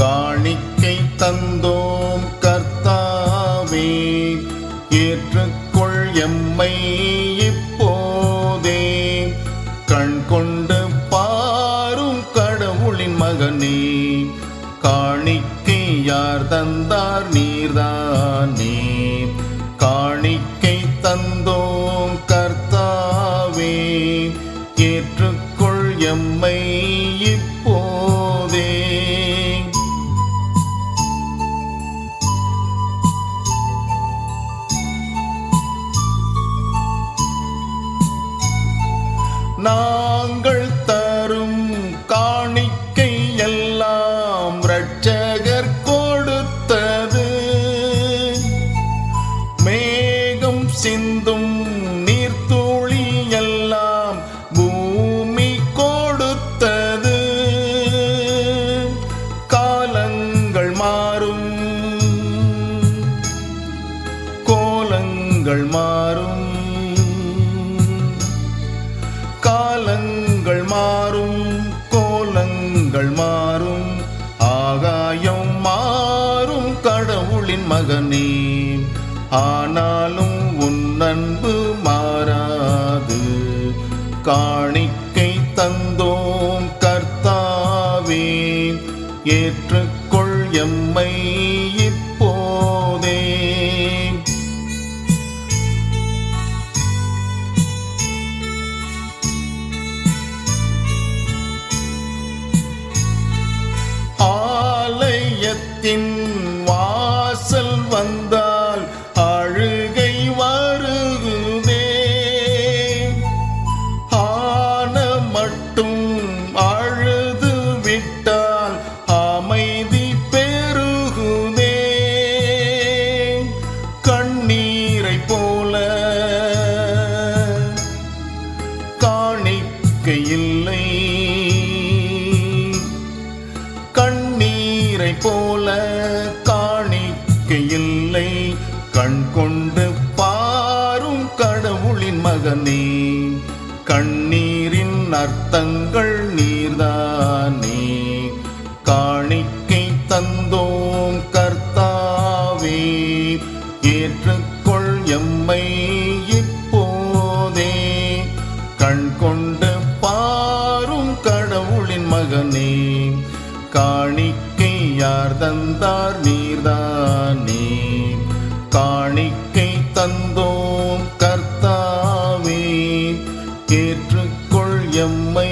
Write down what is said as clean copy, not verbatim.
காணிக்கை தந்தோம் கர்த்தாவே, ஏற்றுக்கொள் எம்மை இப்போதே. கண் கொண்டு பாரும் கடவுளின் மகனே, காணிக்கை யார் தந்தார் நீர்தானே. காணிக்கை தந்தோம் கர்த்தாவே, ஏற்றுக்கொள் எம்மை இப்போதே. நாங்கள் தரும் காணிக்கை எல்லாம் இரட்சகர் கொடுத்தது. மேகம் சிந்தும் நீர்த்துளி எல்லாம் பூமி கொடுத்தது. காலங்கள் மாறும், கோலங்கள் மாறும். காலங்கள் மாறும், கோலங்கள் மாறும். ஆகாயம் மாறும் கடவுளின் மகனே, ஆனாலும் உன் அன்பு மாறாது. காணிக்கை தந்தோம் கர்த்தாவே, ஏற்றுக்கொள் எம்மை இப்போதே. ஆலயத்தின் வாசல் வந்தால் அழுகை வருகுதே. ஆன மட்டும் அழுது விட்டால் அமைதி பெருகுதே. கண்ணீரை போல காணிக்கை இல்லை, கண்ணீரை போல காணிக்கை இல்லை. கண் கொண்டு பாரும் கடவுளின் மகனே, கண்ணீரின் அர்த்தங்கள் நீர்தானே. காணிக்கை தந்தோம் கர்த்தாவே, ஏற்றுக்கொள் எம்மை இப்போதே. கண் கொண்டு பாரும் கடவுளின் மகனே, காணிக்கை யார் தந்தார் நீர்தானே. காணிக்கை தந்தோம் கர்த்தாவே, ஏற்றுக்கொள் எம்மை